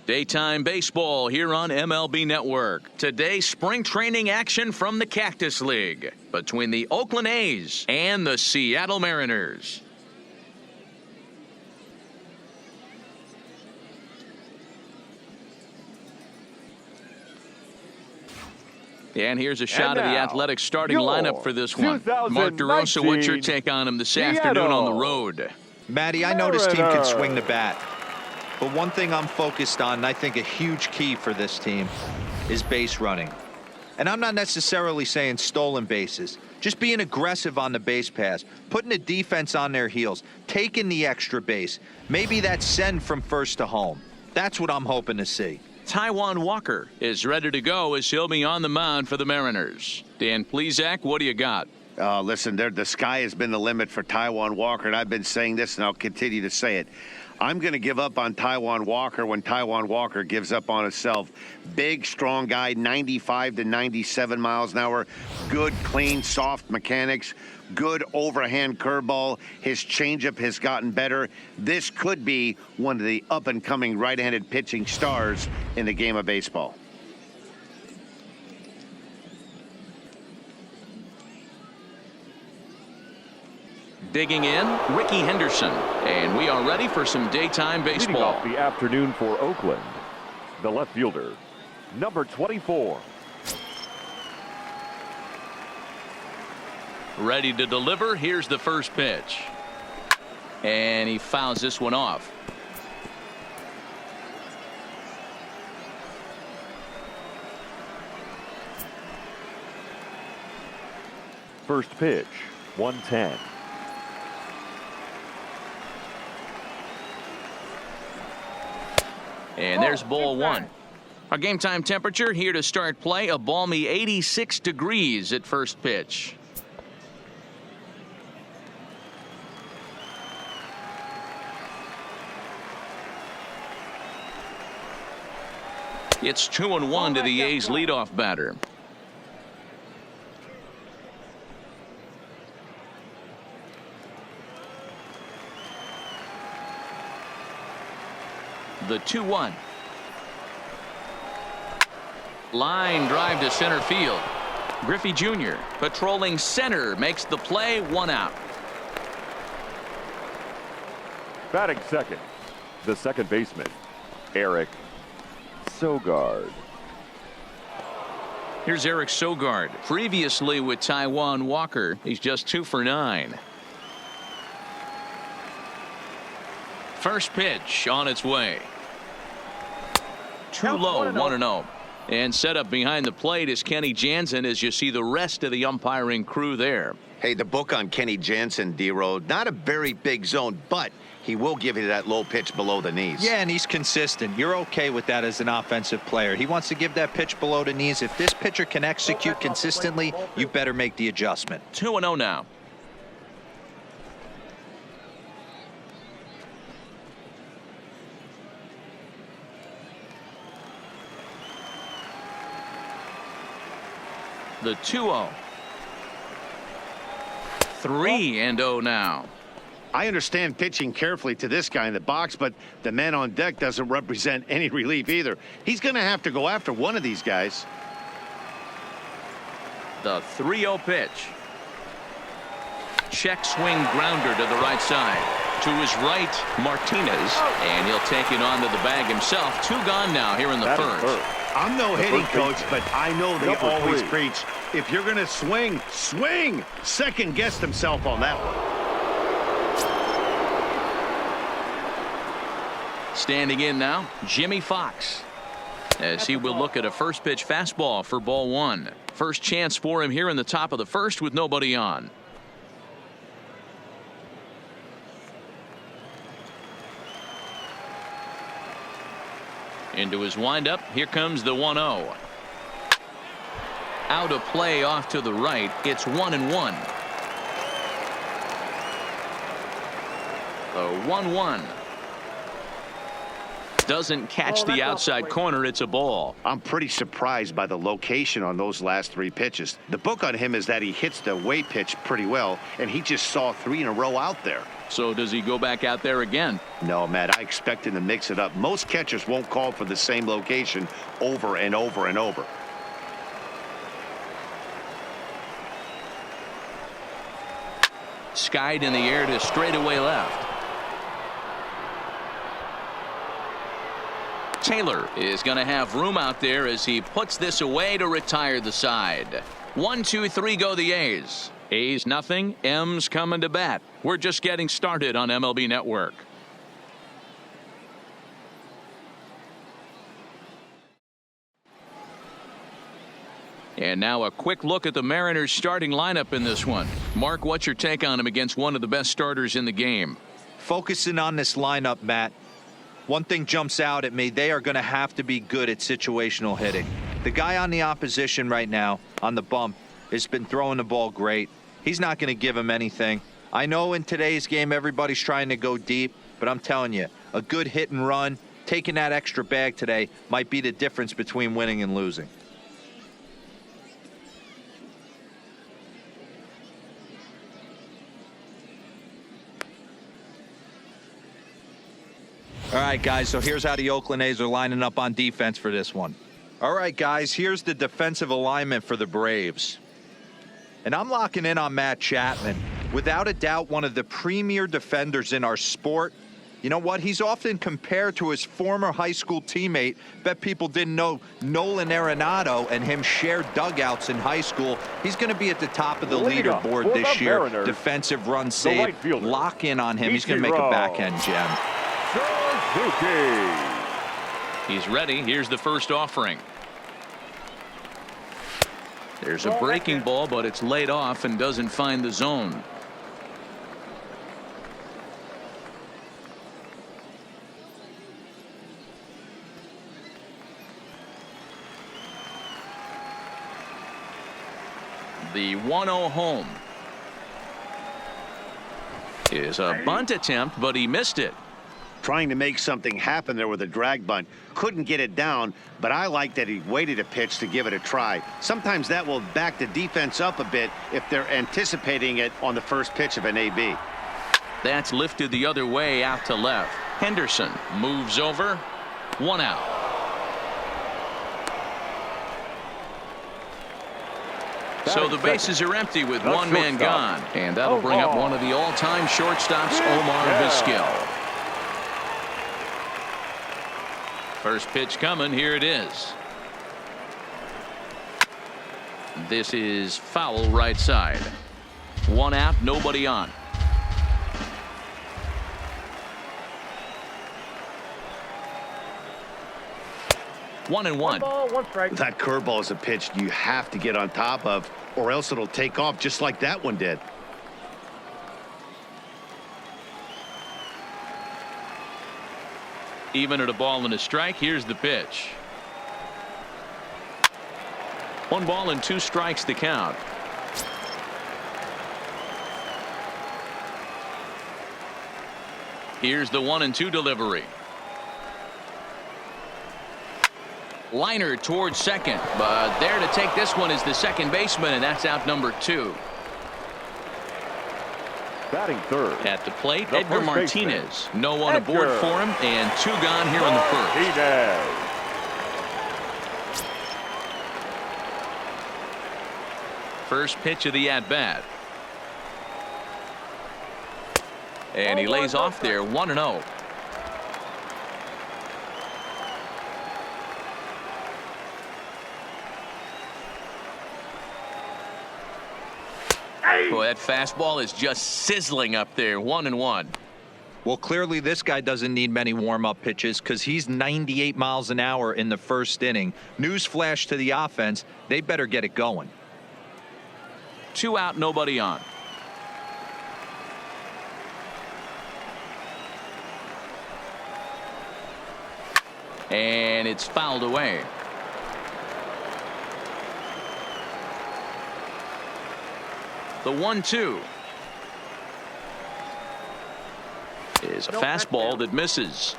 Daytime baseball here on MLB Network. Today, spring training action from the Cactus League between the Oakland A's and the Seattle Mariners. And here's a shot of the Athletics starting lineup for this one. Mark DeRosa, what's your take on him this afternoon on the road? Matty, I know this team can swing the bat. But one thing I'm focused on, and I think a huge key for this team, is base running. And I'm not necessarily saying stolen bases. Just being aggressive on the base pass, putting the defense on their heels, taking the extra base. Maybe that send from first to home. That's what I'm hoping to see. Taijuan Walker is ready to go as he'll be on the mound for the Mariners. Dan Plesac, what do you got? Listen, the sky has been the limit for Taijuan Walker, and I've been saying this, and I'll continue to say it. I'm going to give up on Taijuan Walker when Taijuan Walker gives up on himself. Big, strong guy, 95 to 97 miles an hour. Good, clean, soft mechanics. Good overhand curveball. His changeup has gotten better. This could be one of the up-and-coming right-handed pitching stars in the game of baseball. Digging in, Ricky Henderson. And we are ready for some daytime baseball. Leading off the afternoon for Oakland, the left fielder, number 24. Ready to deliver. Here's the first pitch. And he fouls this one off. First pitch, 110. And there's ball one. Our game time temperature here to start play, a balmy 86 degrees at first pitch. It's 2-1 to the A's leadoff batter. The 2-1. Line drive to center field. Griffey Jr. patrolling center makes the play, one out. Batting second, the second baseman, Eric Sogard. Here's Eric Sogard. Previously with Taijuan Walker, he's just 2 for 9. First pitch on its way. Too low, 1-0. And set up behind the plate is Kenny Jansen as you see the rest of the umpiring crew there. Hey, the book on Kenny Jansen, D-Row, not a very big zone, but he will give you that low pitch below the knees. Yeah, and he's consistent. You're okay with that as an offensive player. He wants to give that pitch below the knees. If this pitcher can execute consistently, you better make the adjustment. 2-0 now. The 2-0. 3-0 now. I understand pitching carefully to this guy in the box, but the man on deck doesn't represent any relief either. He's going to have to go after one of these guys. The 3-0 pitch. Check swing grounder to the right side. To his right, Martinez, and he'll take it onto the bag himself. 2 gone now here in the first. I'm no hitting coach, but I know they always preach, if you're going to swing, swing. Second guessed himself on that one. Standing in now, Jimmy Fox, as he will look at a first pitch fastball for ball 1. First chance for him here in the top of the first with nobody on. Into his windup. Here comes the 1-0. Out of play off to the right. It's 1-1. The 1-1. Doesn't catch the outside corner. It's a ball. I'm pretty surprised by the location on those last 3 pitches. The book on him is that he hits the way pitch pretty well, and he just saw 3 in a row out there. So does he go back out there again? No, Matt, I expect him to mix it up. Most catchers won't call for the same location over and over and over. Skied in the air to straightaway left. Taylor is going to have room out there as he puts this away to retire the side. 1, 2, 3 go the A's. A's nothing. M's coming to bat. We're just getting started on MLB Network. And now a quick look at the Mariners starting lineup in this one. Mark, what's your take on him against one of the best starters in the game? Focusing on this lineup, Matt, one thing jumps out at me. They are going to have to be good at situational hitting. The guy on the opposition right now on the bump has been throwing the ball great. He's not going to give him anything. I know in today's game everybody's trying to go deep, but I'm telling you, a good hit and run, taking that extra bag today might be the difference between winning and losing. All right, guys, so here's how the Oakland A's are lining up on defense for this one. All right, guys, here's the defensive alignment for the Braves. And I'm locking in on Matt Chapman. Without a doubt, one of the premier defenders in our sport. You know what? He's often compared to his former high school teammate. Bet people didn't know Nolan Arenado and him shared dugouts in high school. He's going to be at the top of the leaderboard this year. Mariners, defensive run save. Right Lock in on him. He's going to make a backhand gem. Suzuki. He's ready. Here's the first offering. There's a breaking ball, but it's laid off and doesn't find the zone. The 1-0 home is a bunt attempt, but he missed it. Trying to make something happen there with a drag bunt. Couldn't get it down, but I like that he waited a pitch to give it a try. Sometimes that will back the defense up a bit if they're anticipating it on the first pitch of an AB. That's lifted the other way out to left. Henderson moves over. 1 out. So the bases are empty with one man gone. And that'll bring up one of the all-time shortstops, Omar Vizquel. First pitch coming. Here it is. This is foul right side. 1 out, nobody on. One and one. 1 ball, 1 strike. That curveball is a pitch you have to get on top of, or else it'll take off just like that one did. Even at a ball and a strike. Here's the pitch. 1 ball and 2 strikes to count. Here's the 1-2 delivery. Liner towards second, but there to take this one is the second baseman, and that's out number 2. Batting third. At the plate, The Edgar first Martinez. baseman. No one aboard Edgar. for him, and 2 gone here in the first. Martinez. First pitch of the at-bat. And he lays off there, 1-0. Boy, that fastball is just sizzling up there. 1-1. Well, clearly this guy doesn't need many warm-up pitches because he's 98 miles an hour in the first inning. Newsflash to the offense, they better get it going. 2 out, nobody on. And it's fouled away. The 1-2 is a fastball that misses.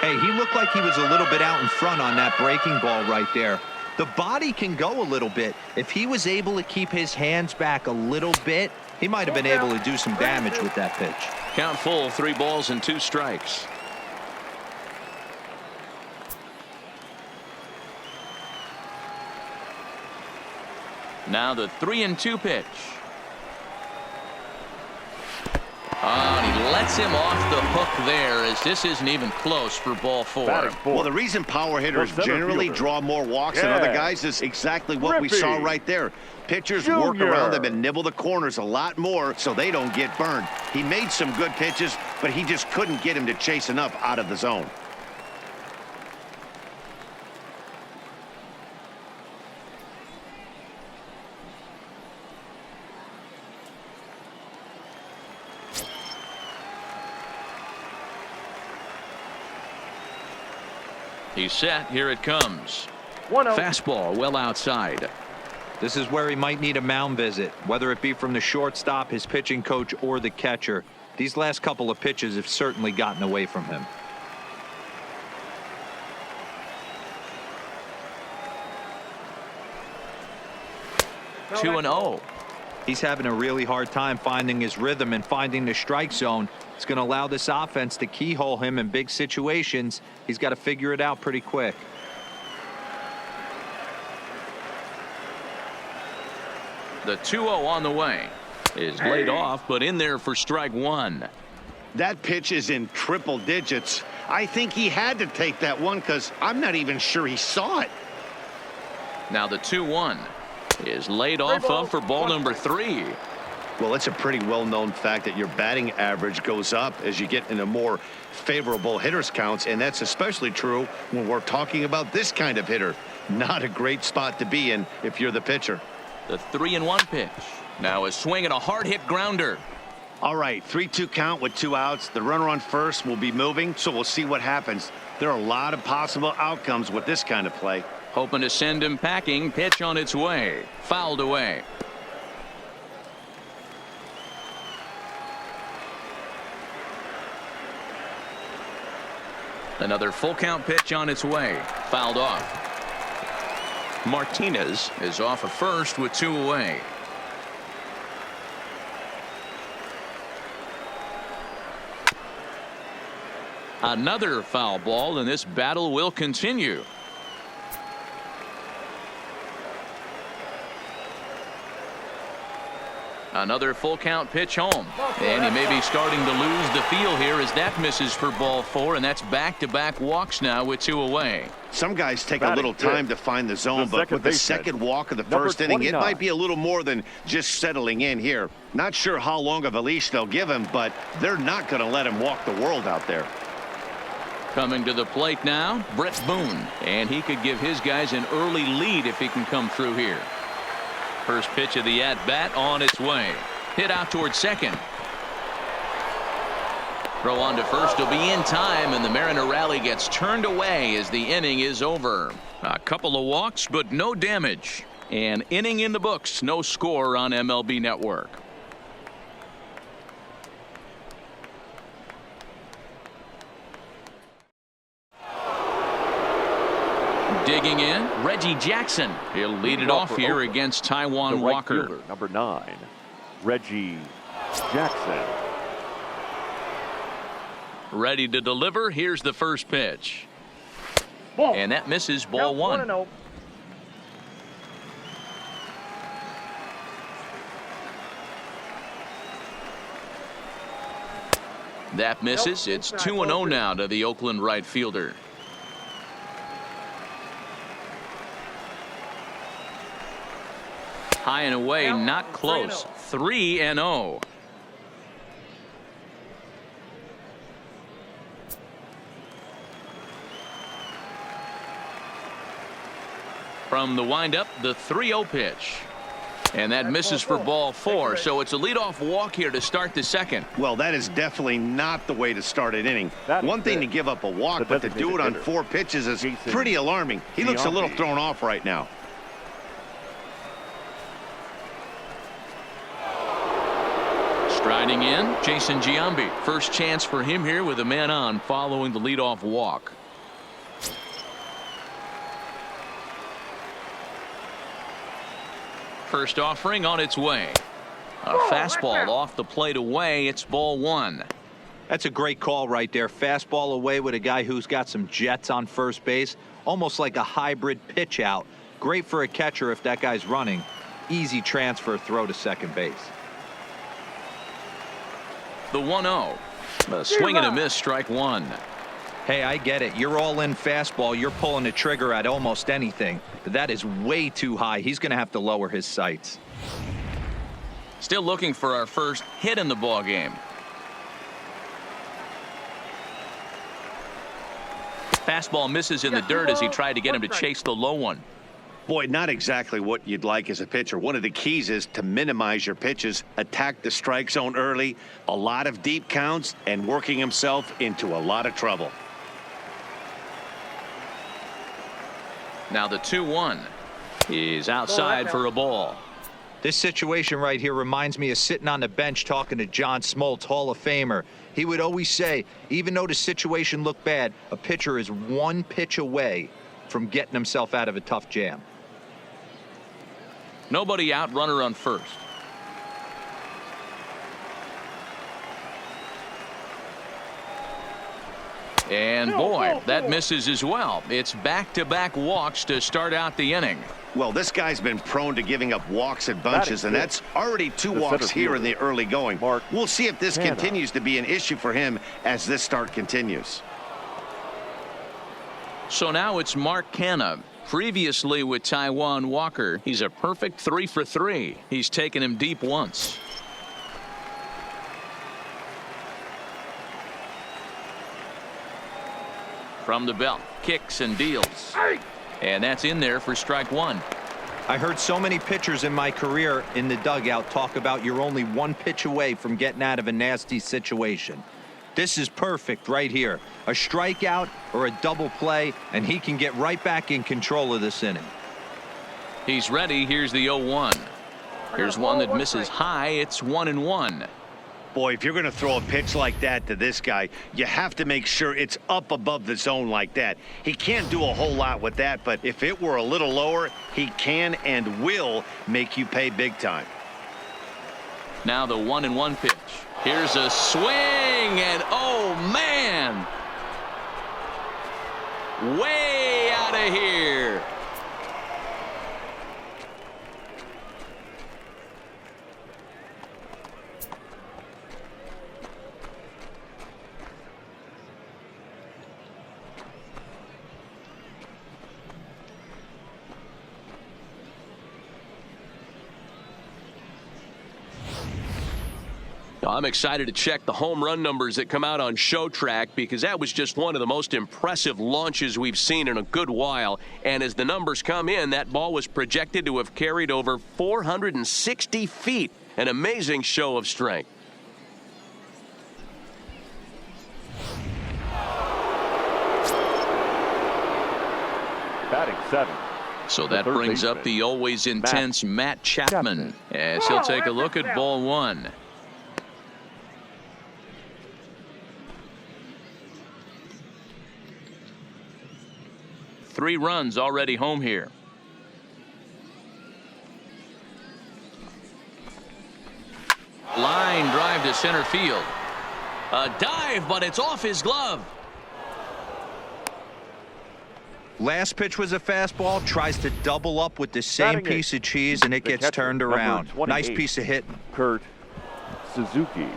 Hey, he looked like he was a little bit out in front on that breaking ball right there. The body can go a little bit. If he was able to keep his hands back a little bit, he might have been able to do some damage with that pitch. Count full, 3 balls and 2 strikes. Now the 3-2 pitch. Oh, and he lets him off the hook there, as this isn't even close for ball 4. Well, the reason power hitters generally draw more walks than other guys is exactly what we saw right there. Pitchers work around them and nibble the corners a lot more so they don't get burned. He made some good pitches, but he just couldn't get him to chase enough out of the zone. He's set. Here it comes. 1-0. Fastball well outside. This is where he might need a mound visit, whether it be from the shortstop, his pitching coach, or the catcher. These last couple of pitches have certainly gotten away from him. No, 2-0. He's having a really hard time finding his rhythm and finding the strike zone. It's going to allow this offense to keyhole him in big situations. He's got to figure it out pretty quick. The 2-0 on the way is laid off, but in there for strike 1. That pitch is in triple digits. I think he had to take that one because I'm not even sure he saw it. Now the 2-1 is laid off of for ball number 3. Well, it's a pretty well-known fact that your batting average goes up as you get into more favorable hitters counts, and that's especially true when we're talking about this kind of hitter. Not a great spot to be in if you're the pitcher. The 3-1 pitch. Now a swing and a hard hit grounder. All right, 3-2 count with 2 outs. The runner on first will be moving, so we'll see what happens. There are a lot of possible outcomes with this kind of play. Hoping to send him packing. Pitch on its way. Fouled away. Another full count pitch on its way. Fouled off. Martinez is off of first with 2 away. Another foul ball, and this battle will continue. Another full count pitch home, and he may be starting to lose the feel here as that misses for ball 4, and that's back-to-back walks now with 2 away. Some guys take a little time to find the zone, but with the second walk of the first inning, it might be a little more than just settling in here. Not sure how long of a leash they'll give him, but they're not going to let him walk the world out there. Coming to the plate now, Brett Boone, and he could give his guys an early lead if he can come through here. First pitch of the at-bat on its way. Hit out towards second. Throw on to first will be in time, and the Mariner rally gets turned away as the inning is over. A couple of walks, but no damage. An inning in the books, no score on MLB Network. Digging in, Reggie Jackson. He'll lead it off here against Taijuan Walker. Fielder, number 9, Reggie Jackson. Ready to deliver. Here's the first pitch. And that misses ball 1. That misses. It's 2-0 now to the Oakland right fielder. High and away, not close. 3-0. From the windup, the 3-0 pitch. And that misses for ball 4, so it's a leadoff walk here to start the second. Well, that is definitely not the way to start an inning. One thing to give up a walk, but to do it on 4 pitches is pretty alarming. He looks a little thrown off right now. Striding in, Jason Giambi. First chance for him here with a man on following the leadoff walk. First offering on its way. A fastball off the plate away. It's ball one. That's a great call right there. Fastball away with a guy who's got some jets on first base. Almost like a hybrid pitch out. Great for a catcher if that guy's running. Easy transfer throw to second base. The 1-0. A swing and a miss, strike one. Hey, I get it. You're all in fastball. You're pulling the trigger at almost anything. But that is way too high. He's going to have to lower his sights. Still looking for our first hit in the ball game. Fastball misses in the dirt as he tried to get him to chase the low one. Boy, not exactly what you'd like as a pitcher. One of the keys is to minimize your pitches, attack the strike zone early, a lot of deep counts, and working himself into a lot of trouble. Now the 2-1. He's outside for a ball. This situation right here reminds me of sitting on the bench talking to John Smoltz, Hall of Famer. He would always say, even though the situation looked bad, a pitcher is one pitch away from getting himself out of a tough jam. Nobody out, runner on first. And boy, that misses as well. It's back-to-back walks to start out the inning. Well, this guy's been prone to giving up walks in bunches, and that's already two walks here in the early going. We'll see if this continues to be an issue for him as this start continues. So now it's Mark Canha. Previously with Taijuan Walker, he's a perfect 3 for 3. He's taken him deep once. From the belt, kicks and deals. And that's in there for strike one. I heard so many pitchers in my career in the dugout talk about you're only one pitch away from getting out of a nasty situation. This is perfect right here. A strikeout or a double play, and he can get right back in control of this inning. He's ready. Here's the 0-1. Here's one that misses high. It's 1-1. Boy, if you're going to throw a pitch like that to this guy, you have to make sure it's up above the zone like that. He can't do a whole lot with that, but if it were a little lower, he can and will make you pay big time. Now the 1-1 pitch. Here's a swing, and oh man, way out of here. I'm excited to check the home run numbers that come out on Show Track, because that was just one of the most impressive launches we've seen in a good while. And as the numbers come in, that ball was projected to have carried over 460 feet. An amazing show of strength. Batting 7. So that brings up the always intense Matt Chapman as he'll take a look at ball one. Three runs already home here. Line drive to center field. A dive, but it's off his glove. Last pitch was a fastball. Tries to double up with the same piece of cheese, and it gets turned around. Nice piece of hitting. Kurt Suzuki.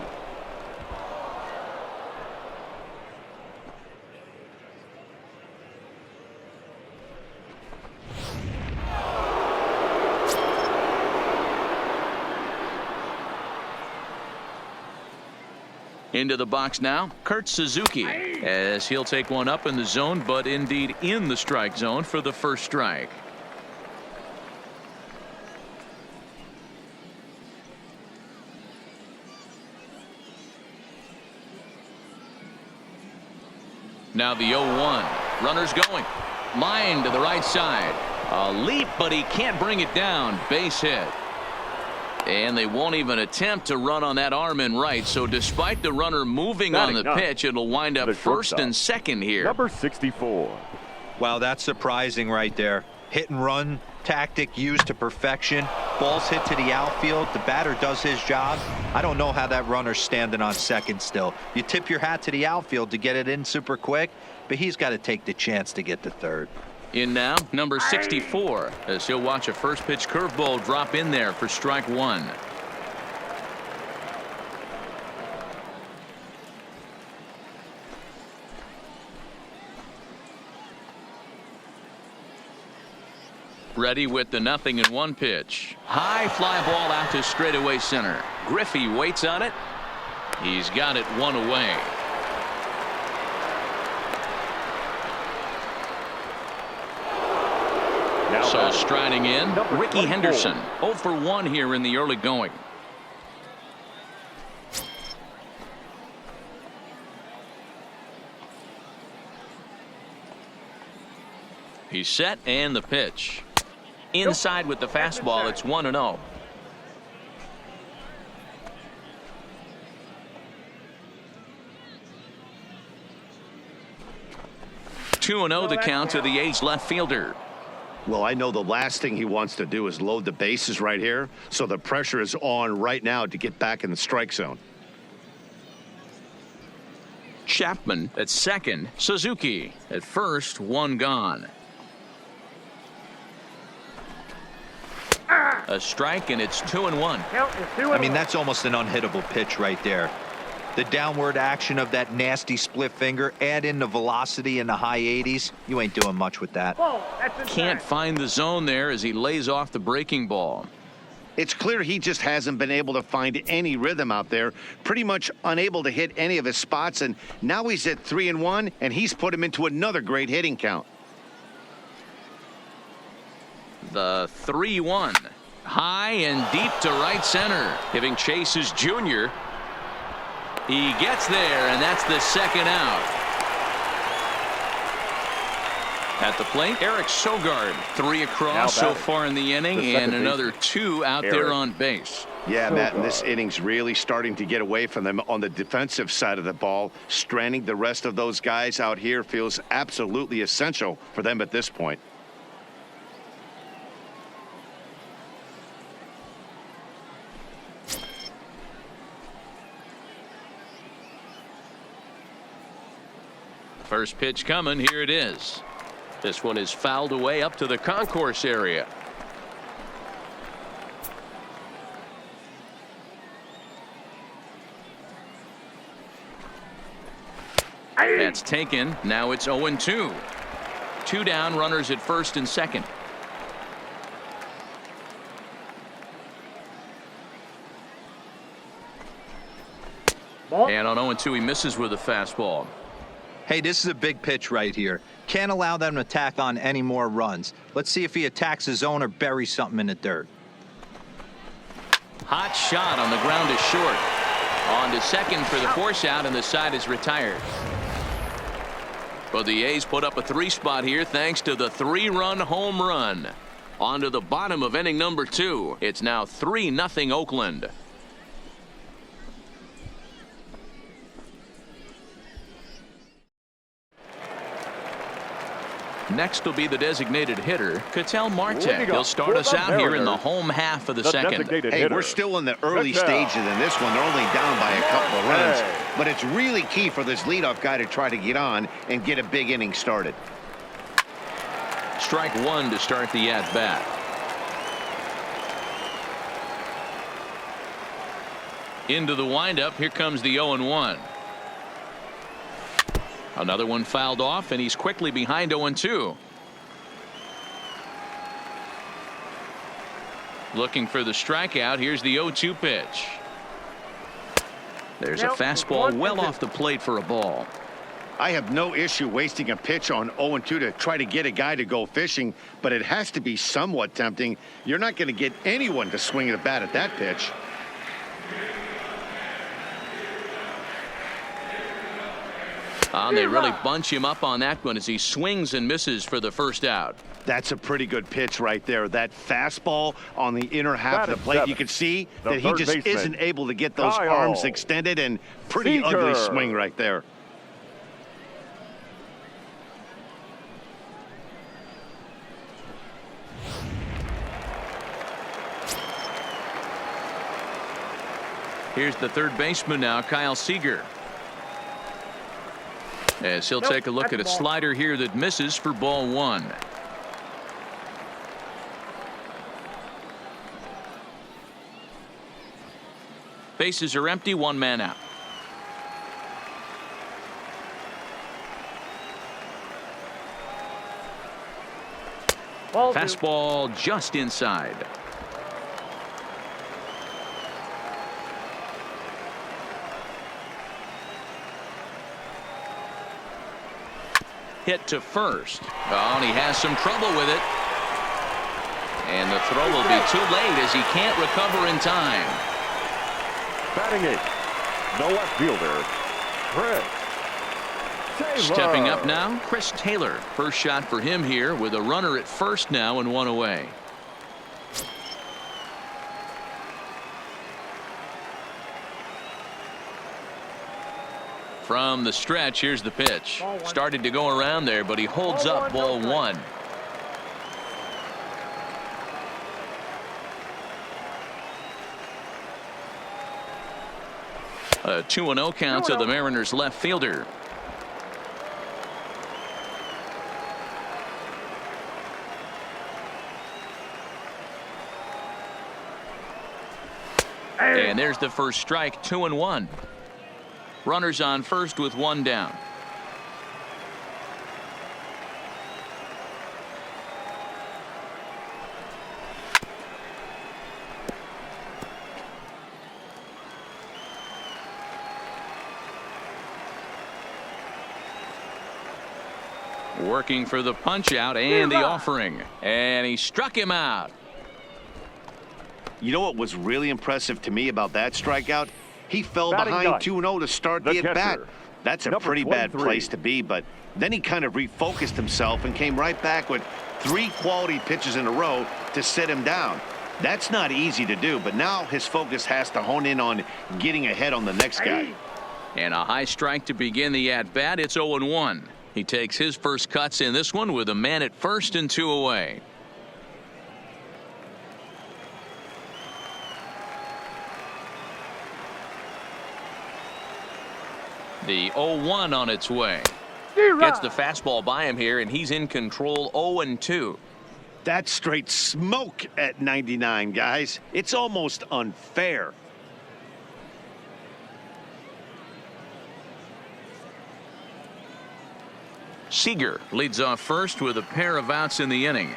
Into the box now, Kurt Suzuki, as he'll take one up in the zone, but indeed in the strike zone for the first strike. Now the 0-1. Runners going. Line to the right side. A leap, but he can't bring it down. Base hit. And they won't even attempt to run on that arm in right. So despite the runner moving on the pitch, it'll wind up first and second here. Number 64. Wow, that's surprising right there. Hit and run tactic used to perfection. Ball's hit to the outfield. The batter does his job. I don't know how that runner's standing on second still. You tip your hat to the outfield to get it in super quick, but he's got to take the chance to get to third. In now, number 64, as he'll watch a first pitch curveball drop in there for strike one. Ready with the 0-1 pitch. High fly ball out to straightaway center. Griffey waits on it. He's got it one away. So striding in, Ricky Henderson. 0 for 1 here in the early going. He's set and the pitch. Inside with the fastball, it's 1-0. Two and 0 the count to the A's left fielder. Well, I know the last thing he wants to do is load the bases right here, so the pressure is on right now to get back in the strike zone. Chapman at second, Suzuki at first, one gone. A strike, and it's 2-1. I mean, that's almost an unhittable pitch right there. The downward action of that nasty split finger, add in the velocity in the high 80s, you ain't doing much with that. Can't find the zone there as he lays off the breaking ball. It's clear he just hasn't been able to find any rhythm out there, pretty much unable to hit any of his spots, and now he's at 3-1, and he's put him into another great hitting count. The 3-1. High and deep to right center. Giving chase is Junior. He gets there, and that's the second out. At the plate, Eric Sogard. 3 across so far in the inning, and another 2 out there on base. Yeah, Matt, and this inning's really starting to get away from them on the defensive side of the ball. Stranding the rest of those guys out here feels absolutely essential for them at this point. First pitch coming. Here it is. This one is fouled away up to the concourse area. That's taken. Now it's 0-2. 2 down, runners at first and second. And on 0-2, he misses with a fastball. Hey, this is a big pitch right here. Can't allow them to tack on any more runs. Let's see if he attacks his zone or buries something in the dirt. Hot shot on the ground is short. On to second for the force out, and the side is retired. But the A's put up a 3 spot here thanks to the 3-run home run. On to the bottom of inning number 2. It's now 3-0 Oakland. Next will be the designated hitter, Ketel Marte. He'll start us out here in the home half of the second. Hey, we're still in the early stages in this one. They're only down by a couple of runs. But it's really key for this leadoff guy to try to get on and get a big inning started. Strike one to start the at-bat. Into the windup. Here comes the 0-1. Another one fouled off, and he's quickly behind 0-2. Looking for the strikeout. Here's the 0-2 pitch. There's a fastball well off the plate for a ball. I have no issue wasting a pitch on 0-2 to try to get a guy to go fishing, but it has to be somewhat tempting. You're not going to get anyone to swing the bat at that pitch. They really bunch him up on that one as he swings and misses for the first out. That's a pretty good pitch right there. That fastball on the inner half of the plate. You can see that he just isn't able to get those arms extended, and pretty ugly swing right there. Here's the third baseman now, Kyle Seager. As he'll take a look at a slider here that misses for ball one. Bases are empty, one man out. Fastball just inside. Hit to first. Oh, and he has some trouble with it. And the throw will be too late as he can't recover in time. Batting eighth, the left fielder, Chris Taylor. Stepping up now, Chris Taylor. First shot for him here with a runner at first now and one away. From the stretch, here's the pitch. Started to go around there, but he holds up ball one. A 2-0 count to the Mariners left fielder. And there's the first strike, 2-1. Runners on first with one down. Working for the punch out and the offering, and he struck him out. You know what was really impressive to me about that strikeout? He fell Batting behind ninth, 2-0 to start the at-bat. catcher, That's a number pretty bad 23. place to be, but then he kind of refocused himself and came right back with 3 quality pitches in a row to set him down. That's not easy to do, but now his focus has to hone in on getting ahead on the next guy. And a high strike to begin the at-bat. It's 0-1. He takes his first cuts in this one with a man at first and 2 away. The 0-1 on its way. Gets the fastball by him here, and he's in control. 0-2. That's straight smoke at 99, guys. It's almost unfair. Seager leads off first with a pair of outs in the inning.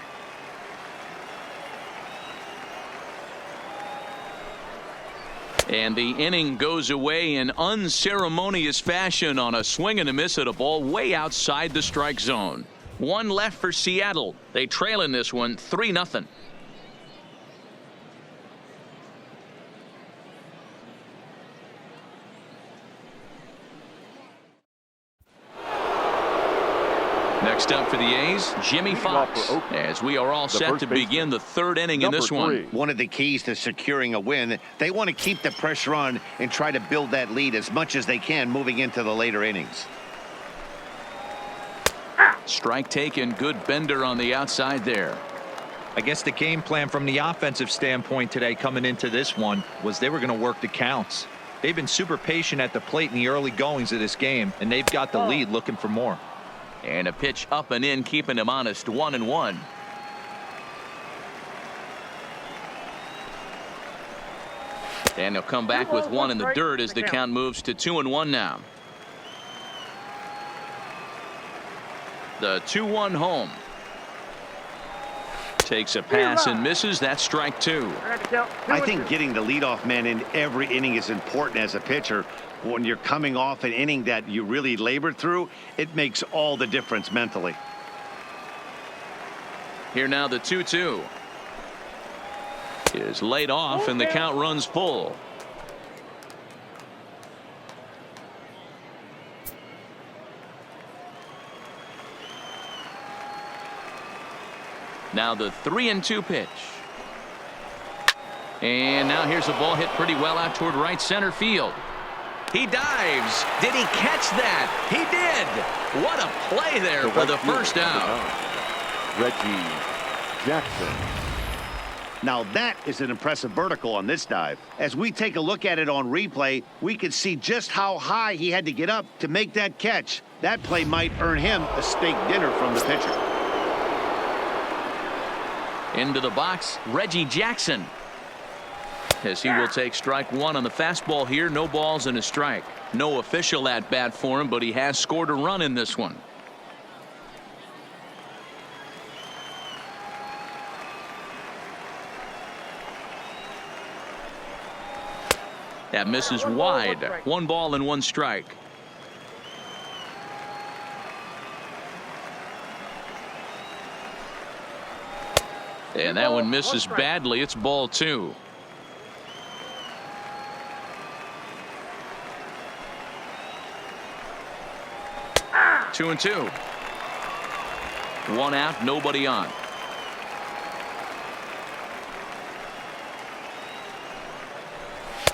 And the inning goes away in unceremonious fashion on a swing and a miss at a ball way outside the strike zone. One left for Seattle. They trail in this one 3-0. Next up for the A's, Jimmy Fox, as we are all set to begin the third inning in this one. One of the keys to securing a win, they want to keep the pressure on and try to build that lead as much as they can moving into the later innings. Strike taken, good bender on the outside there. I guess the game plan from the offensive standpoint today coming into this one was they were going to work the counts. They've been super patient at the plate in the early goings of this game, and they've got the lead looking for more. And a pitch up and in, keeping him honest. 1-1. And he'll come back with one in the dirt as the count moves to 2-1 now. The 2-1 home. Takes a pass and misses. That's strike 2. I think getting the leadoff man in every inning is important as a pitcher. When you're coming off an inning that you really labored through, it makes all the difference mentally. Here now the 2-2 is laid off and the count runs full. Now the 3-2 pitch. And now here's a ball hit pretty well out toward right center field. He dives. Did he catch that? He did. What a play there for the first out. Reggie Jackson. Now that is an impressive vertical on this dive. As we take a look at it on replay, we can see just how high he had to get up to make that catch. That play might earn him a steak dinner from the pitcher. Into the box, Reggie Jackson. As he will take strike one on the fastball here. No balls and a strike. No official at bat for him, but he has scored a run in this one. That misses wide. 1 ball and 1 strike. And that one misses badly. It's ball 2. Two and 2. 1 out, nobody on.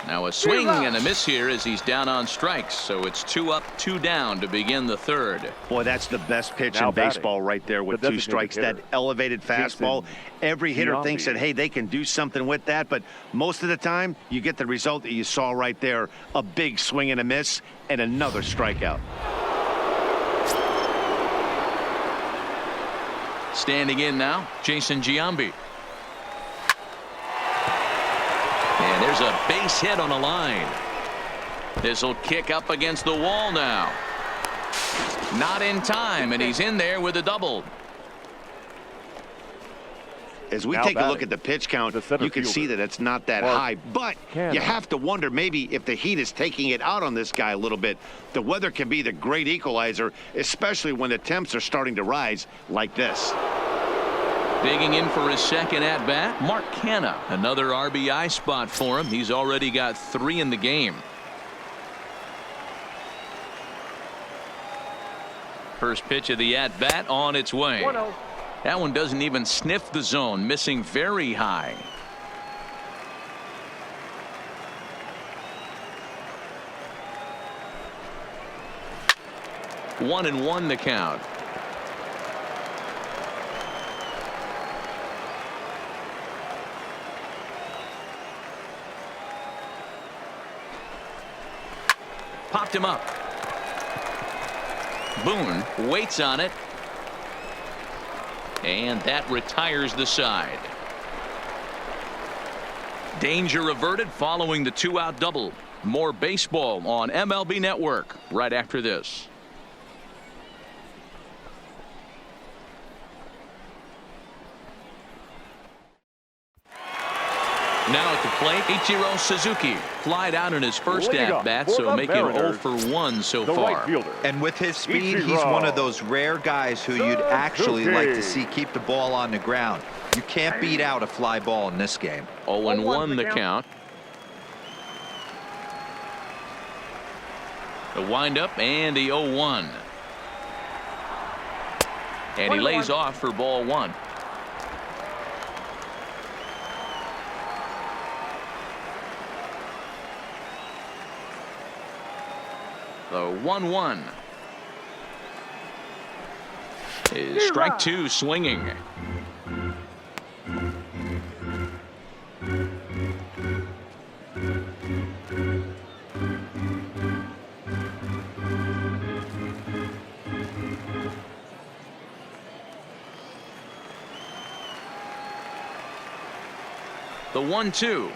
Now a swing and a miss here as he's down on strikes. So it's 2 up, 2 down to begin the third. Boy, that's the best pitch Now in baseball right there with the 2 strikes. That hitter, elevated fastball. Every hitter Giambi. thinks that, hey, they can do something with that. But most of the time, you get the result that you saw right there. A big swing and a miss and another strikeout. Standing in now, Jason Giambi. And there's a base hit on the line. This will kick up against the wall now. Not in time, and he's in there with a double. As we Now take a look batting, at the pitch count, the center you can see fielder, that it's not that Mark high. But Canha. you have to wonder maybe if the heat is taking it out on this guy a little bit. The weather can be the great equalizer, especially when the temps are starting to rise like this. Digging in for his second at bat, Mark Canha. Another RBI spot for him. He's already got 3 in the game. First pitch of the at bat on its way. That one doesn't even sniff the zone, missing very high. One and 1 the count. Popped him up. Boone waits on it. And that retires the side. Danger averted following the 2-out double. More baseball on MLB Network right after this. Now at the plate, Ichiro Suzuki flied out in his first Leading off at-bat, for so the making 0 Mariners, for 1 so the far. right fielder. And with his speed, he's Ichiro one of those rare guys who you'd actually like to see keep the ball on the ground. You can't beat out a fly ball in this game. 0 and 1 the count. The windup and the 0-1. And he lays off for ball 1. The 1-1 is strike 2 swinging. The 1-2.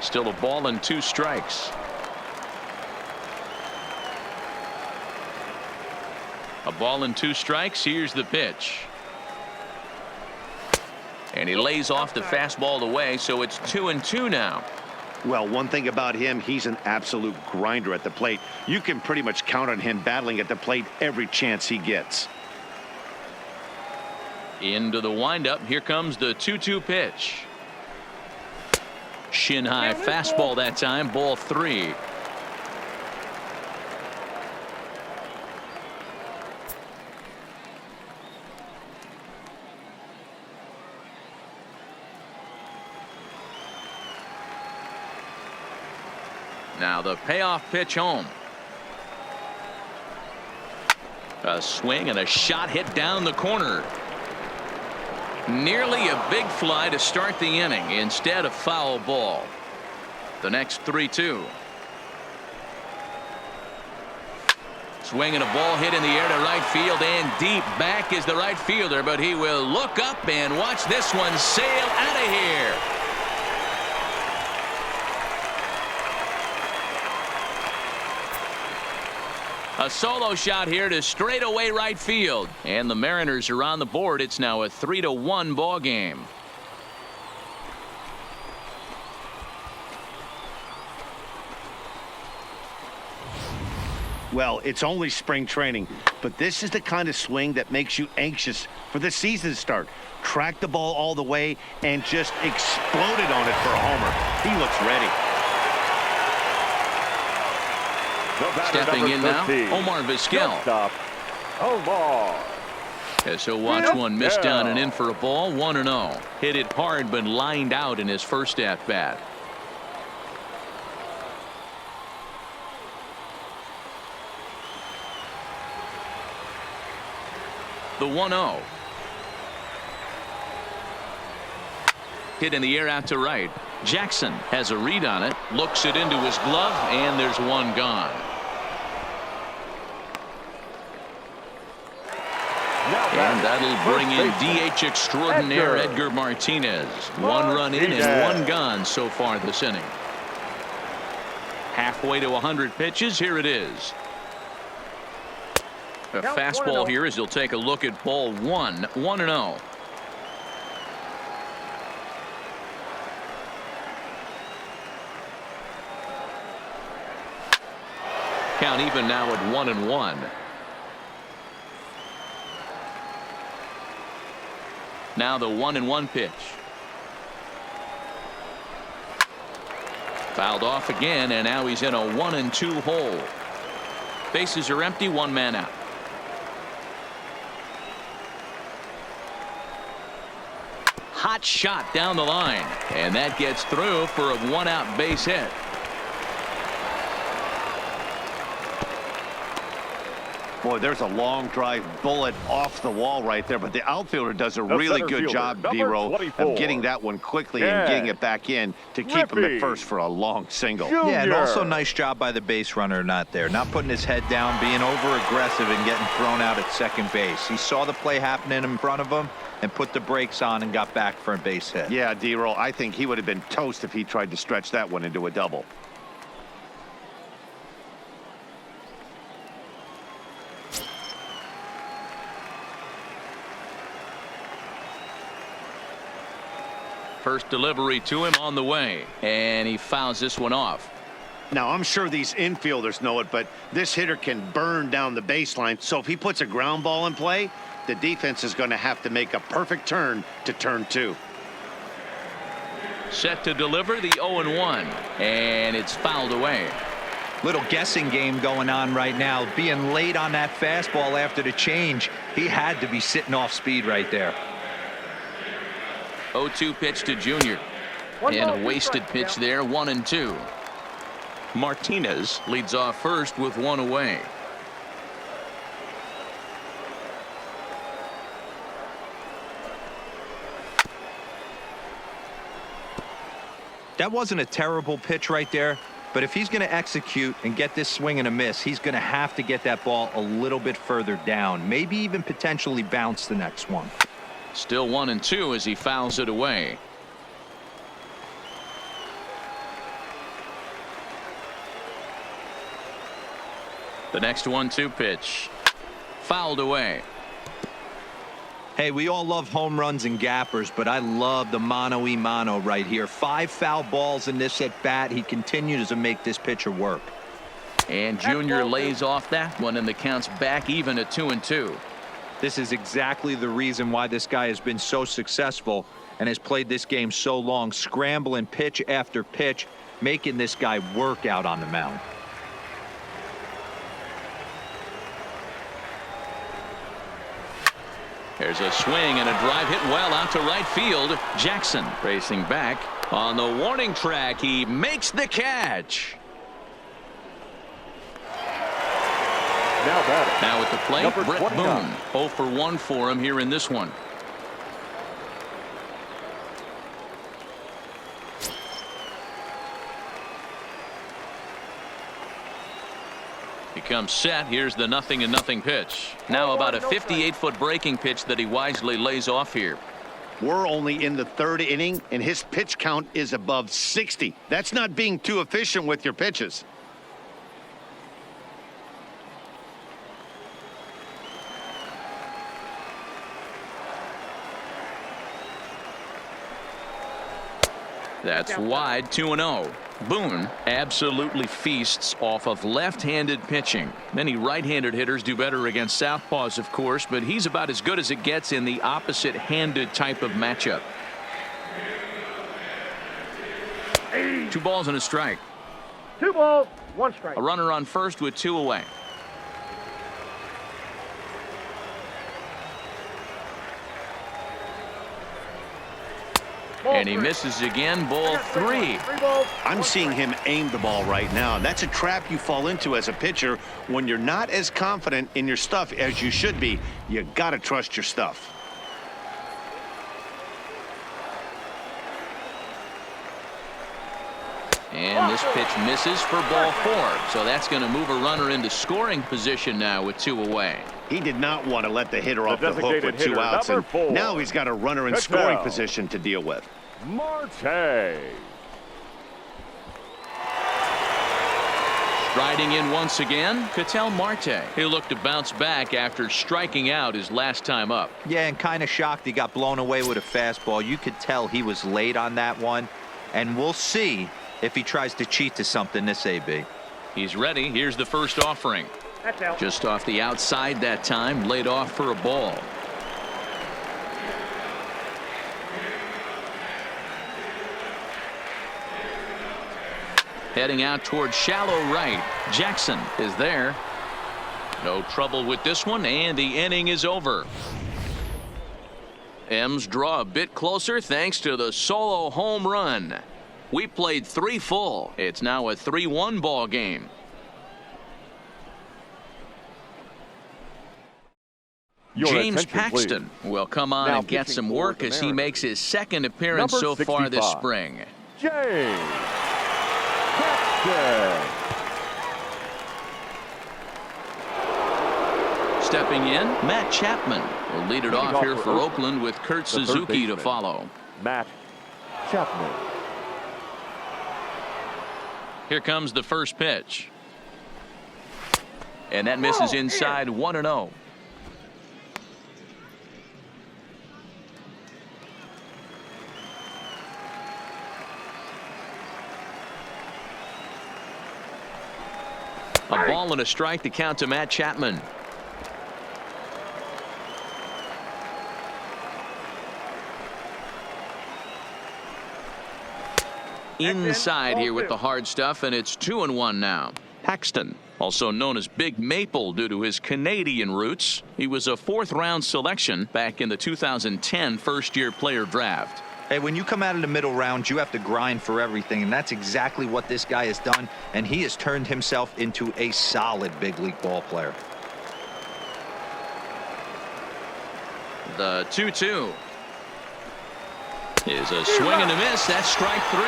Still a ball and 2 strikes. A ball and 2 strikes. Here's the pitch. And he lays off the fastball away, so it's 2 and 2 now. Well, one thing about him, he's an absolute grinder at the plate. You can pretty much count on him battling at the plate every chance he gets. Into the windup. Here comes the 2-2 pitch. Shin high fastball that time. Ball 3. Now the payoff pitch home. A swing and a shot hit down the corner. Nearly a big fly to start the inning. Instead, a foul ball. The next 3-2. Swing and a ball hit in the air to right field, and deep back is the right fielder, but he will look up and watch this one sail out of here. A solo shot here to straightaway right field, and the Mariners are on the board. It's now a 3-1 ball game. Well, it's only spring training, but this is the kind of swing that makes you anxious for the season to start. Track the ball all the way and just exploded on it for a homer. He looks ready. Stepping in now, Omar Vizquel. Stop. Omar. As he'll watch one miss down and in for a ball. 1-0. Hit it hard, but lined out in his first at bat. The 1-0. Hit in the air out to right. Jackson has a read on it, looks it into his glove, and there's one gone. And that'll bring in DH extraordinaire Edgar Martinez. One run in and one gone so far this inning. Halfway to 100 pitches. Here it is. A fastball here as he'll take a look at ball one. 1-0. Count even now at 1-1. Now the 1-1 pitch. Fouled off again, and now he's in a 1-2 hole. Bases are empty, one man out. Hot shot down the line, and that gets through for a one-out base hit. Boy, there's a long drive bullet off the wall right there, but the outfielder does a really good job, D-Roll, of getting that one quickly and getting it back in to keep him at first for a long single. Yeah, and also nice job by the base runner not putting his head down, being over aggressive and getting thrown out at second base. He saw the play happening in front of him and put the brakes on and got back for a base hit. Yeah, D-Roll, I think he would have been toast if he tried to stretch that one into a double. First delivery to him on the way, and he fouls this one off. Now, I'm sure these infielders know it, but this hitter can burn down the baseline, so if he puts a ground ball in play, the defense is going to have to make a perfect turn to turn two. Set to deliver the 0-1, and it's fouled away. Little guessing game going on right now. Being late on that fastball after the change, he had to be sitting off speed right there. 0-2 pitch to Junior, and a wasted pitch there. 1-2. Martinez leads off first with one away. That wasn't a terrible pitch right there, but if he's going to execute and get this swing and a miss, he's going to have to get that ball a little bit further down, maybe even potentially bounce the next one. Still 1-2 as he fouls it away. The next 1-2 pitch fouled away. Hey, we all love home runs and gappers, but I love the mano-y-mano right here. 5 foul balls in this at bat. He continues to make this pitcher work. And Junior lays off that one, and the count's back even at 2-2. This is exactly the reason why this guy has been so successful and has played this game so long, scrambling pitch after pitch, making this guy work out on the mound. There's a swing and a drive hit well out to right field. Jackson racing back on the warning track. He makes the catch. now batting. Now at the plate, Number Brett 29. Boone. 0 for 1 for him here in this one. He comes set. Here's the 0-0 pitch. Now about a 58-foot breaking pitch that he wisely lays off here. We're only in the 3rd inning, and his pitch count is above 60. That's not being too efficient with your pitches. That's wide, 2-0. Boone absolutely feasts off of left-handed pitching. Many right-handed hitters do better against southpaws, of course, but he's about as good as it gets in the opposite-handed type of matchup. 2 balls and a strike. 2 balls, 1 strike. A runner on first with 2 away. And he misses again. Ball 3. I'm seeing him aim the ball right now. That's a trap you fall into as a pitcher when you're not as confident in your stuff as you should be. You got to trust your stuff. And this pitch misses for ball 4. So that's going to move a runner into scoring position now with 2 away. He did not want to let the hitter off the hook designated with 2 hitter, outs, number and 4. now he's got a runner in Pitch scoring out. position to deal with. Marte. Striding in once again, Ketel Marte. He'll look to bounce back after striking out his last time up. Yeah, and kind of shocked he got blown away with a fastball. You could tell he was late on that one, and we'll see if he tries to cheat to something this AB. He's ready. Here's the first offering. That's out. Just off the outside that time, laid off for a ball. Heading out towards shallow right. Jackson is there. No trouble with this one, and the inning is over. M's draw a bit closer thanks to the solo home run. We played 3 full. It's now a 3-1 ball game. Your James attention, Paxton will come on Now and get pitching some for work the as he makes his second appearance Number so far this 65. spring. James Paxton. Stepping in, Matt Chapman will lead it Leading off off here for for Oakland, Oakland with Kurt the third Suzuki to baseman. follow. Matt Chapman. Here comes the first pitch. And that misses inside 1-0. A ball and a strike to count to Matt Chapman. Inside here with the hard stuff, and it's 2-1 now. Paxton, also known as Big Maple due to his Canadian roots. He was a 4th-round selection back in the 2010 first-year player draft. Hey, when you come out of the middle round, you have to grind for everything, and that's exactly what this guy has done, and he has turned himself into a solid big league ball player. The 2-2 is a swing and a miss. That's strike 3.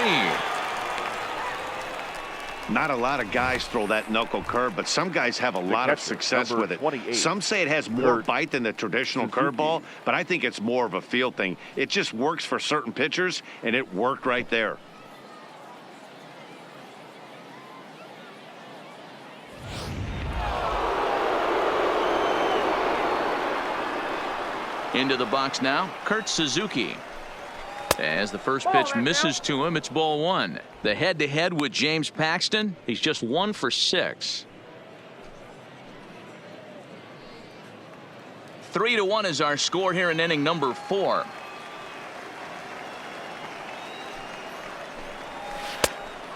Not a lot of guys throw that knuckle curve, but some guys have a lot of catcher, success number with it. 28. Some say it has more Third. bite than the traditional Suzuki. curveball, but I think it's more of a feel thing. It just works for certain pitchers, and it worked right there. Into the box now, Kurt Suzuki. As the first pitch misses to him, it's ball 1. The head-to-head with James Paxton, he's just 1 for 6. 3-1 is our score here in inning number 4.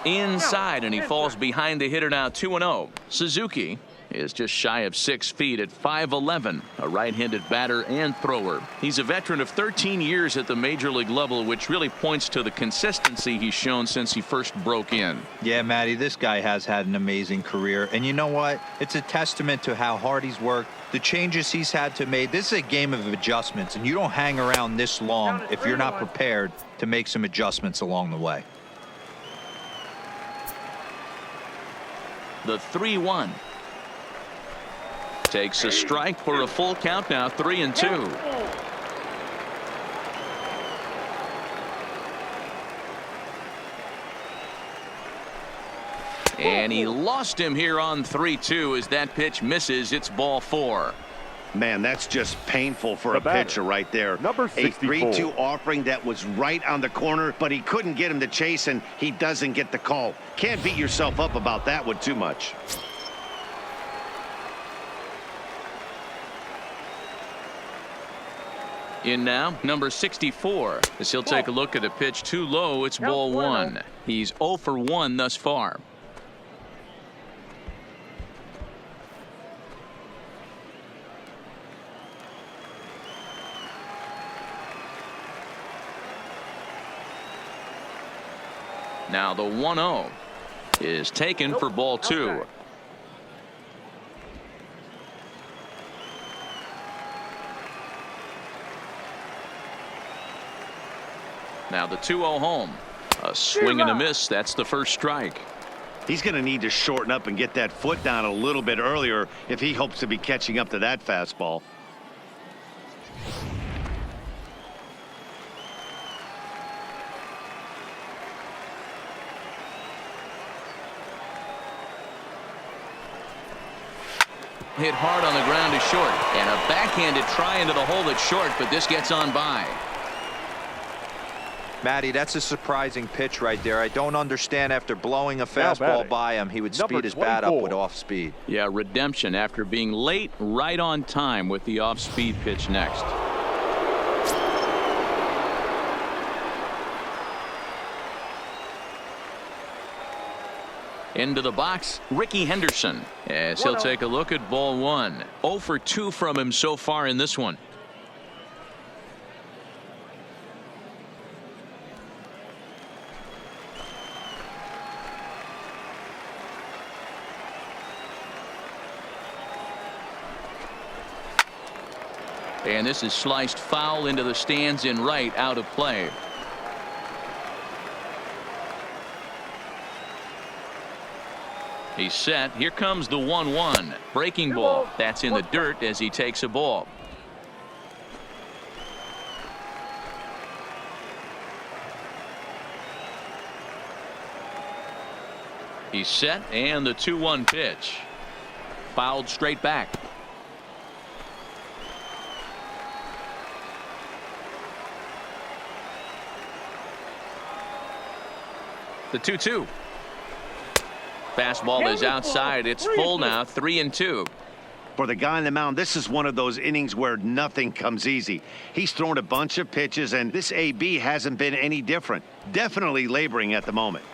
Inside, and he falls behind the hitter now. 2-0. Suzuki is just shy of 6 feet at 5'11", a right-handed batter and thrower. He's a veteran of 13 years at the major league level, which really points to the consistency he's shown since he first broke in. Yeah, Matty, this guy has had an amazing career. And you know what? It's a testament to how hard he's worked, the changes he's had to make. This is a game of adjustments, and you don't hang around this long if you're not prepared to make some adjustments along the way. The 3-1. Takes a strike for a full count now, 3-2. And he lost him here on 3-2 as that pitch misses. It's ball 4. Man, that's just painful for a batter, pitcher right there. number A 64. 3-2 offering that was right on the corner, but he couldn't get him to chase, and he doesn't get the call. Can't beat yourself up about that one too much. In now, number 64, as he'll take a look at a pitch too low. It's ball 1. He's 0 for 1 thus far. Now the 1-0 is taken for ball 2. Now the 2-0 home. A swing and a miss. That's the first strike. He's going to need to shorten up and get that foot down a little bit earlier if he hopes to be catching up to that fastball. Hit hard on the ground is short, and a backhanded try into the hole that's short, but this gets on by. Matty, that's a surprising pitch right there. I don't understand, after blowing a fastball by him, he would speed his bat up with off speed. Yeah, redemption after being late, right on time with the off speed pitch next. Into the box, Ricky Henderson, as he'll take a look at ball 1. 0 for 2 from him so far in this one. And this is sliced foul into the stands in right, out of play. He's set. Here comes the 1-1. Breaking ball. That's in the dirt as he takes a ball. He's set, and the 2-1 pitch. Fouled straight back. The 2-2. Fastball is outside. It's full now, 3-2. For the guy on the mound, this is one of those innings where nothing comes easy. He's thrown a bunch of pitches, and this AB hasn't been any different. Definitely laboring at the moment.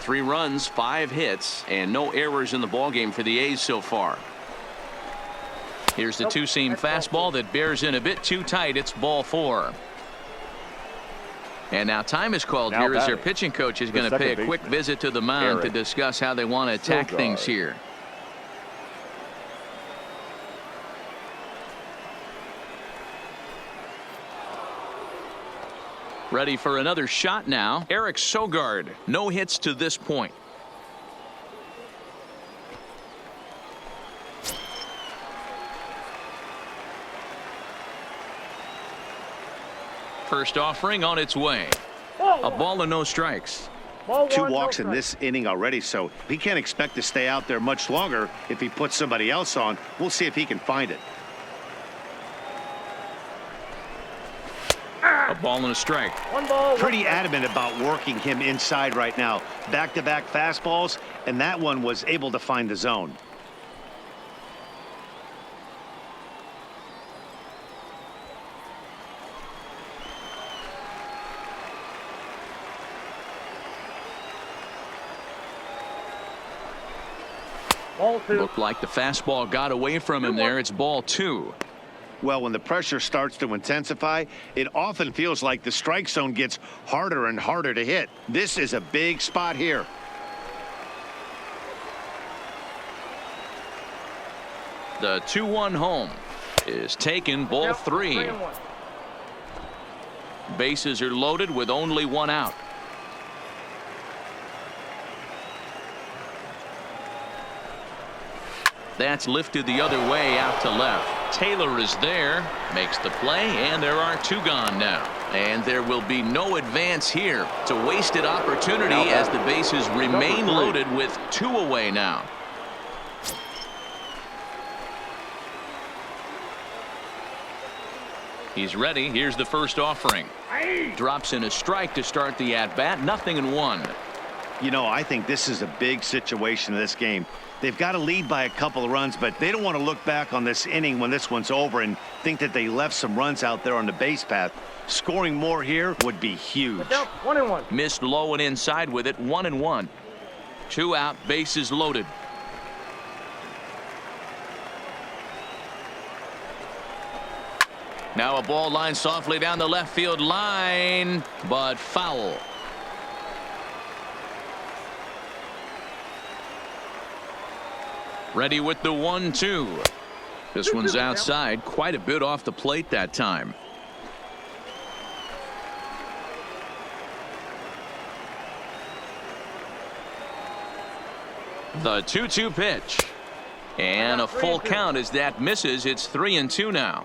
3 runs, 5 hits, and no errors in the ballgame for the A's so far. Here's the two-seam fastball that bears in a bit too tight. It's ball 4. And now time is called here as their pitching coach is going to pay a quick visit to the mound to discuss how they want to attack things here. Ready for another shot now. Eric Sogard. No hits to this point. First offering on its way. A ball and no strikes. 2 walks in this inning already, so he can't expect to stay out there much longer if he puts somebody else on. We'll see if he can find it. A ball and a strike. Pretty adamant about working him inside right now. Back-to-back fastballs, and that one was able to find the zone. Ball 2. Looked like the fastball got away from him there. It's ball 2. Well, when the pressure starts to intensify, it often feels like the strike zone gets harder and harder to hit. This is a big spot here. The 2-1 home is taken, ball 3. 3-1. Bases are loaded with only one out. That's lifted the other way out to left. Taylor is there, makes the play, and there are 2 gone now. And there will be no advance here. It's a wasted opportunity as the bases remain loaded with 2 away now. He's ready. Here's the first offering. Drops in a strike to start the at-bat. 0-1. You know, I think this is a big situation in this game. They've got to lead by a couple of runs, but they don't want to look back on this inning when this one's over and think that they left some runs out there on the base path. Scoring more here would be huge. 1-1. Missed low and inside with it. 1-1. 2 out, bases loaded. Now a ball line softly down the left field line, but foul. Ready with the 1-2. This one's outside, quite a bit off the plate that time. The 2-2 pitch. And a full count as that misses. It's 3-2 now.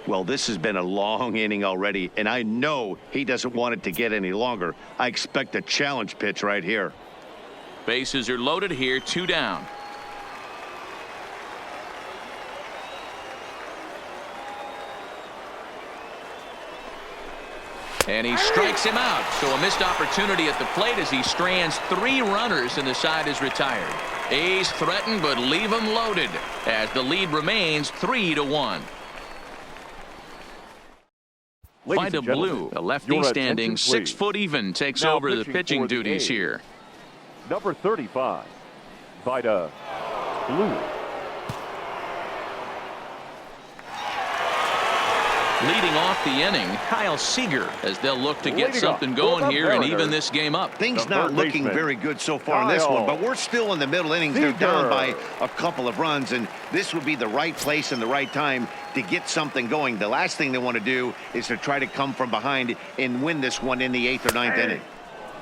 Well, this has been a long inning already, and I know he doesn't want it to get any longer. I expect a challenge pitch right here. Bases are loaded here, 2 down. And he strikes him out. So a missed opportunity at the plate as he strands 3 runners and the side is retired. A's threaten but leave him loaded as the lead remains 3-1. Vida Blue, a lefty standing 6 foot even, takes now over the pitching duties A's. here. Number 35, Vida Blue. Leading off the inning, Kyle Seager, as they'll look to get something going here and even this game up. Things not looking very good so far in this one, but we're still in the middle innings. They're down by a couple of runs, and this would be the right place and the right time to get something going. The last thing they want to do is to try to come from behind and win this one in the 8th or 9th inning.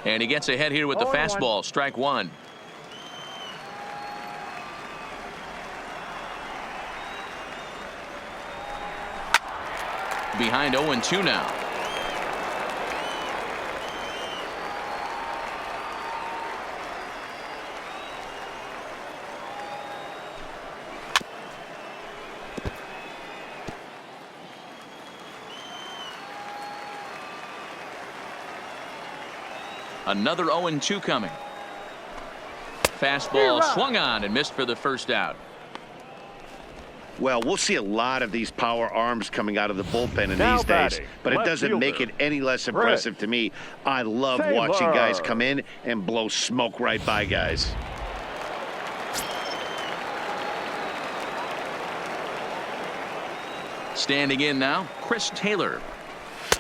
And he gets ahead here with the fastball, strike 1. Behind 0-2 now. Another 0-2 coming. Fastball swung on and missed for the first out. Well, we'll see a lot of these power arms coming out of the bullpen in these days, but it doesn't make it any less impressive to me. I love watching guys come in and blow smoke right by guys. Standing in now, Chris Taylor,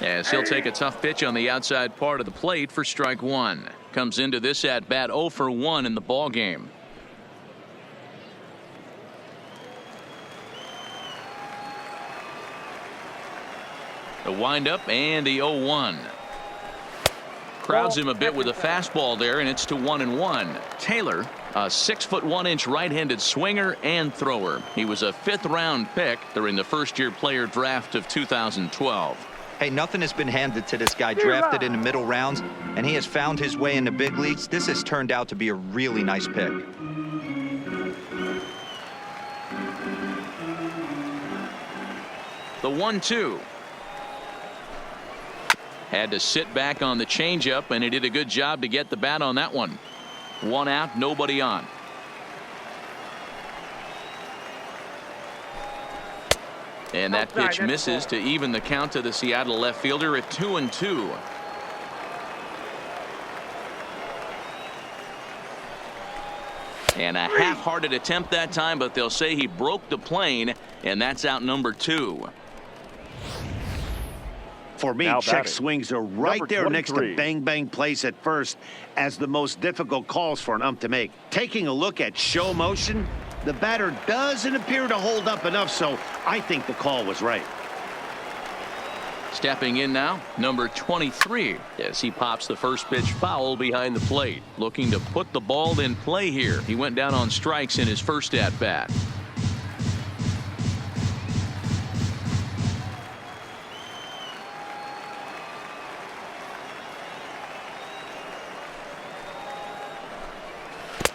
as he'll take a tough pitch on the outside part of the plate for strike 1. Comes into this at bat 0 for 1 in the ball game. The windup and the 0-1. Crowds him a bit with a fastball there, and it's to 1-1. Taylor, a 6'1" right-handed swinger and thrower. He was a 5th round pick during the first-year player draft of 2012. Hey, nothing has been handed to this guy. Drafted in the middle rounds, and he has found his way in the big leagues. This has turned out to be a really nice pick. The 1-2. Had to sit back on the changeup, and he did a good job to get the bat on that one. 1 out, nobody on. And that pitch misses to even the count to the Seattle left fielder at 2-2. And a half-hearted attempt that time, but they'll say he broke the plane, and that's out number 2. For me, Now check batting. swings are right Number there next to 23. bang-bang plays at first as the most difficult calls for an ump to make. Taking a look at show motion, the batter doesn't appear to hold up enough, so I think the call was right. Stepping in now, number 23, as he pops the first pitch foul behind the plate. Looking to put the ball in play here. He went down on strikes in his first at-bat.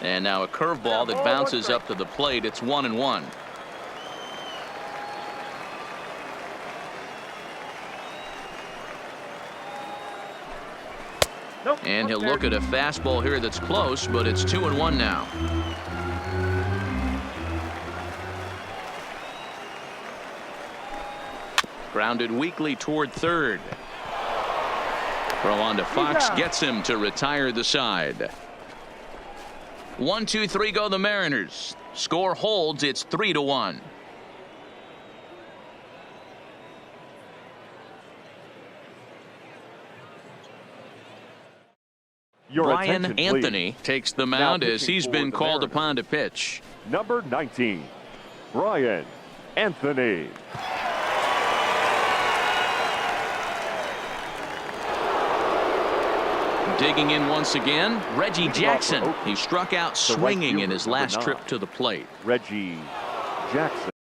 And now a curveball that bounces up to the plate. It's 1-1. Nope. And he'll look at a fastball here that's close, but it's 2-1 now. Grounded weakly toward third. Throw on to Fox gets him to retire the side. 1, 2, 3 go the Mariners. Score holds. It's 3-1. Your Brian attention, Anthony please. takes the mound as pitching he's for been the called Mariners. upon to pitch. Number 19, Brian Anthony. Digging in once again, Reggie Jackson. Oakland. He struck out The right swinging in fielder, his number last 9. trip to the plate. Reggie Jackson.